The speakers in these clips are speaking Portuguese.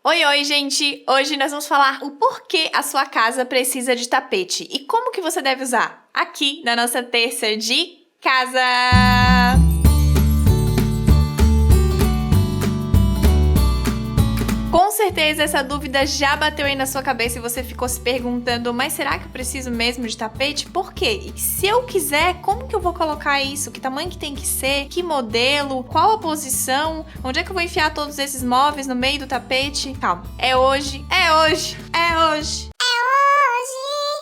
Oi, oi, gente! Hoje nós vamos falar o porquê a sua casa precisa de tapete e como que você deve usar aqui na nossa terça de casa! Com certeza essa dúvida já bateu aí na sua cabeça e você ficou se perguntando, mas será que eu preciso mesmo de tapete? Por quê? E se eu quiser, como que eu vou colocar isso? Que tamanho que tem que ser? Que modelo? Qual a posição? Onde é que eu vou enfiar todos esses móveis no meio do tapete? Calma, é hoje, é hoje, é hoje!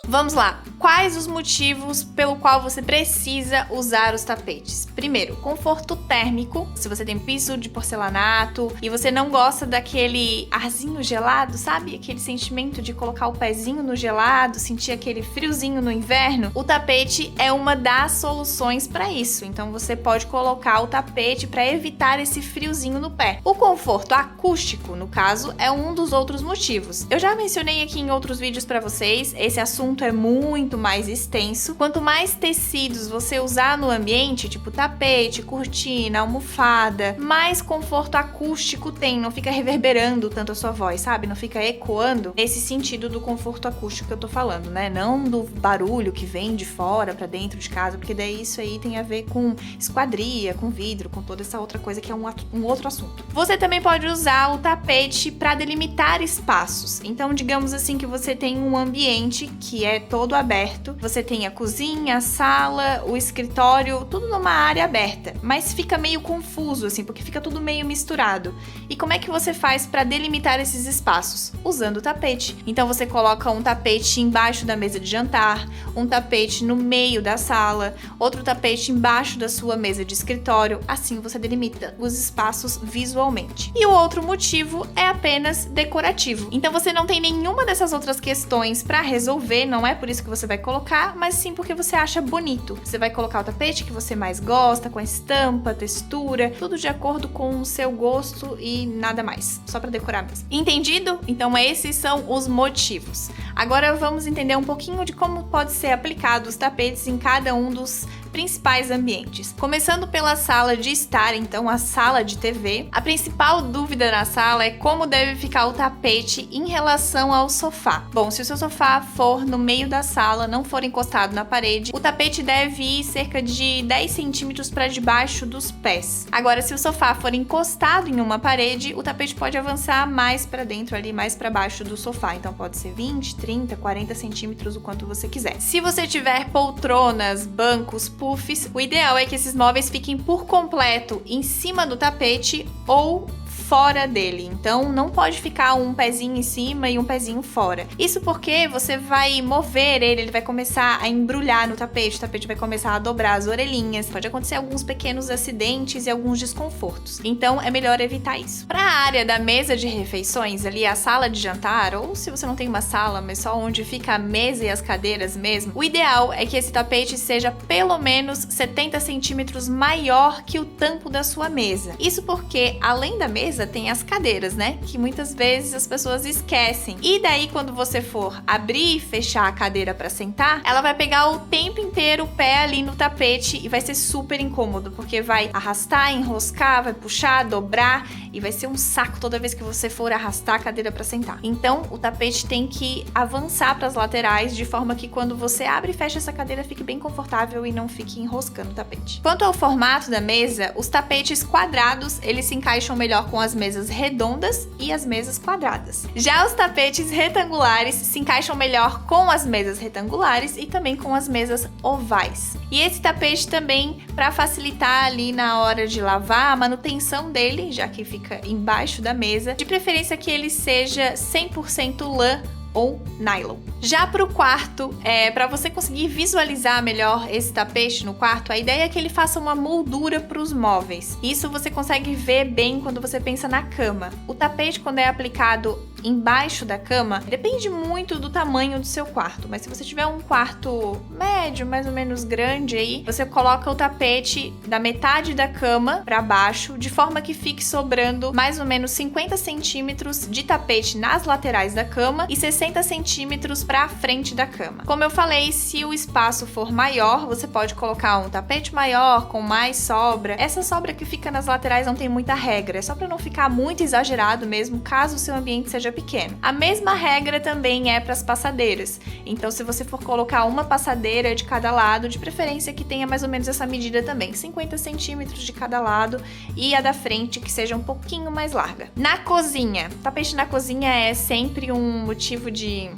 Vamos lá! Quais os motivos pelo qual você precisa usar os tapetes? Primeiro, conforto térmico. Se você tem piso de porcelanato e você não gosta daquele arzinho gelado, sabe? Aquele sentimento de colocar o pezinho no gelado, sentir aquele friozinho no inverno, o tapete é uma das soluções para isso. Então você pode colocar o tapete para evitar esse friozinho no pé. O conforto acústico, no caso, é um dos outros motivos. Eu já mencionei aqui em outros vídeos para vocês, esse assunto é muito mais extenso. Quanto mais tecidos você usar no ambiente, tipo tapete, cortina, almofada, mais conforto acústico tem, não fica reverberando tanto a sua voz, sabe? Não fica ecoando nesse sentido do conforto acústico que eu tô falando, né? Não do barulho que vem de fora pra dentro de casa, porque daí isso aí tem a ver com esquadria, com vidro, com toda essa outra coisa que é um outro assunto. Você também pode usar o tapete para delimitar espaços. Então, digamos assim que você tem um ambiente que é todo aberto, você tem a cozinha, a sala, o escritório, tudo numa área aberta, mas fica meio confuso assim, porque fica tudo meio misturado. E como é que você faz para delimitar esses espaços? Usando o tapete. Então você coloca um tapete embaixo da mesa de jantar, um tapete no meio da sala, outro tapete embaixo da sua mesa de escritório, assim você delimita os espaços visualmente. E o outro motivo é apenas decorativo. Então você não tem nenhuma dessas outras questões para resolver, não é por isso que você vai colocar, mas sim porque você acha bonito. Você vai colocar o tapete que você mais gosta, com a estampa, textura, tudo de acordo com o seu gosto e nada mais, só para decorar mesmo. Entendido? Então esses são os motivos. Agora vamos entender um pouquinho de como pode ser aplicado os tapetes em cada um dos principais ambientes. Começando pela sala de estar, então a sala de TV. A principal dúvida na sala é como deve ficar o tapete em relação ao sofá. Bom, se o seu sofá for no meio da sala, não for encostado na parede, o tapete deve ir cerca de 10 centímetros para debaixo dos pés. Agora, se o sofá for encostado em uma parede, o tapete pode avançar mais para dentro ali, mais para baixo do sofá. Então pode ser 20, 30, 40 centímetros, o quanto você quiser. Se você tiver poltronas, bancos, puffs, o ideal é que esses móveis fiquem por completo em cima do tapete ou fora dele, então não pode ficar um pezinho em cima e um pezinho fora. Isso porque você vai mover ele vai começar a embrulhar no tapete, o tapete vai começar a dobrar as orelhinhas, pode acontecer alguns pequenos acidentes e alguns desconfortos, então é melhor evitar isso. Para a área da mesa de refeições, ali a sala de jantar, ou se você não tem uma sala, mas só onde fica a mesa e as cadeiras mesmo, o ideal é que esse tapete seja pelo menos 70 centímetros maior que o tampo da sua mesa. Isso porque, além da mesa, tem as cadeiras, né? Que muitas vezes as pessoas esquecem. E daí, quando você for abrir e fechar a cadeira para sentar, ela vai pegar o tempo inteiro o pé ali no tapete e vai ser super incômodo, porque vai arrastar, enroscar, vai puxar, dobrar e vai ser um saco toda vez que você for arrastar a cadeira para sentar. Então, o tapete tem que avançar para as laterais de forma que quando você abre e fecha essa cadeira fique bem confortável e não fique enroscando o tapete. Quanto ao formato da mesa, os tapetes quadrados, eles se encaixam melhor com as mesas redondas e as mesas quadradas. Já os tapetes retangulares se encaixam melhor com as mesas retangulares e também com as mesas ovais. E esse tapete também, para facilitar ali na hora de lavar a manutenção dele, já que fica embaixo da mesa, de preferência que ele seja 100% lã ou nylon. Já para o quarto, para você conseguir visualizar melhor esse tapete no quarto, a ideia é que ele faça uma moldura para os móveis. Isso você consegue ver bem quando você pensa na cama. O tapete, quando é aplicado embaixo da cama, depende muito do tamanho do seu quarto, mas se você tiver um quarto médio, mais ou menos grande aí, você coloca o tapete da metade da cama pra baixo, de forma que fique sobrando mais ou menos 50 centímetros de tapete nas laterais da cama e 60 centímetros pra frente da cama. Como eu falei, se o espaço for maior, você pode colocar um tapete maior, com mais sobra. Essa sobra que fica nas laterais não tem muita regra, é só pra não ficar muito exagerado mesmo, caso o seu ambiente seja pequeno. A mesma regra também é para as passadeiras. Então, se você for colocar uma passadeira de cada lado, de preferência que tenha mais ou menos essa medida também, 50 centímetros de cada lado, e a da frente que seja um pouquinho mais larga. Na cozinha, tapete na cozinha é sempre um motivo de...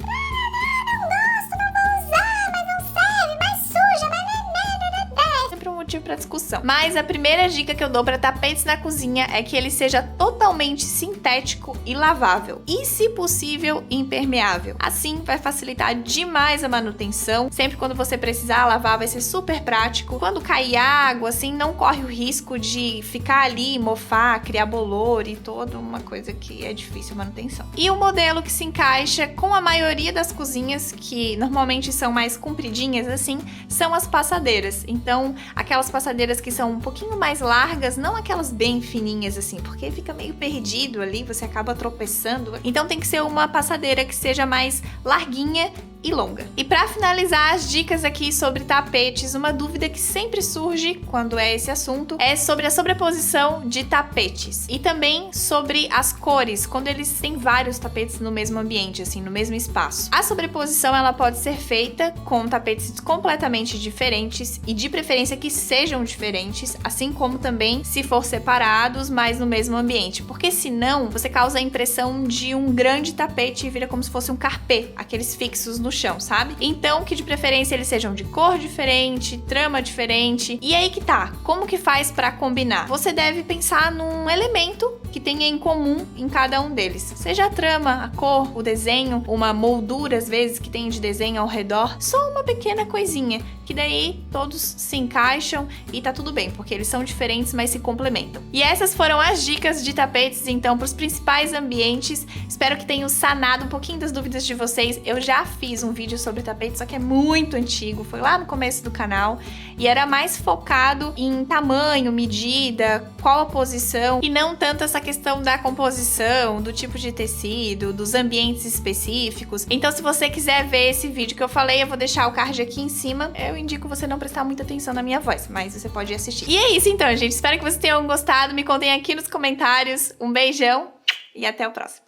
motivo para discussão. Mas a primeira dica que eu dou para tapetes na cozinha é que ele seja totalmente sintético e lavável. E, se possível, impermeável. Assim, vai facilitar demais a manutenção. Sempre quando você precisar lavar, vai ser super prático. Quando cair água, assim, não corre o risco de ficar ali, mofar, criar bolor e toda uma coisa que é difícil a manutenção. E o modelo que se encaixa com a maioria das cozinhas, que normalmente são mais compridinhas, assim, são as passadeiras. Então, aquelas passadeiras que são um pouquinho mais largas, não aquelas bem fininhas assim, porque fica meio perdido ali, você acaba tropeçando. Então tem que ser uma passadeira que seja mais larguinha e longa. E para finalizar as dicas aqui sobre tapetes, uma dúvida que sempre surge quando é esse assunto é sobre a sobreposição de tapetes e também sobre as cores, quando eles têm vários tapetes no mesmo ambiente, assim, no mesmo espaço. A sobreposição ela pode ser feita com tapetes completamente diferentes e de preferência que sejam diferentes, assim como também se for separados, mas no mesmo ambiente, porque senão você causa a impressão de um grande tapete e vira como se fosse um carpê, aqueles fixos no chão, sabe? Então, que de preferência eles sejam de cor diferente, trama diferente. E aí que tá, como que faz pra combinar? Você deve pensar num elemento que tenha em comum em cada um deles. Seja a trama, a cor, o desenho, uma moldura às vezes que tem de desenho ao redor, só uma pequena coisinha, que daí todos se encaixam e tá tudo bem, porque eles são diferentes, mas se complementam. E essas foram as dicas de tapetes, então, para os principais ambientes. Espero que tenham sanado um pouquinho das dúvidas de vocês. Eu já fiz um vídeo sobre tapetes, só que é muito antigo, foi lá no começo do canal, e era mais focado em tamanho, medida, qual a posição, e não tanto essa questão da composição, do tipo de tecido, dos ambientes específicos. Então, se você quiser ver esse vídeo que eu falei, eu vou deixar o card aqui em cima. Eu indico você não prestar muita atenção na minha voz, mas você pode assistir. E é isso então, gente. Espero que vocês tenham gostado. Me contem aqui nos comentários. Um beijão e até o próximo.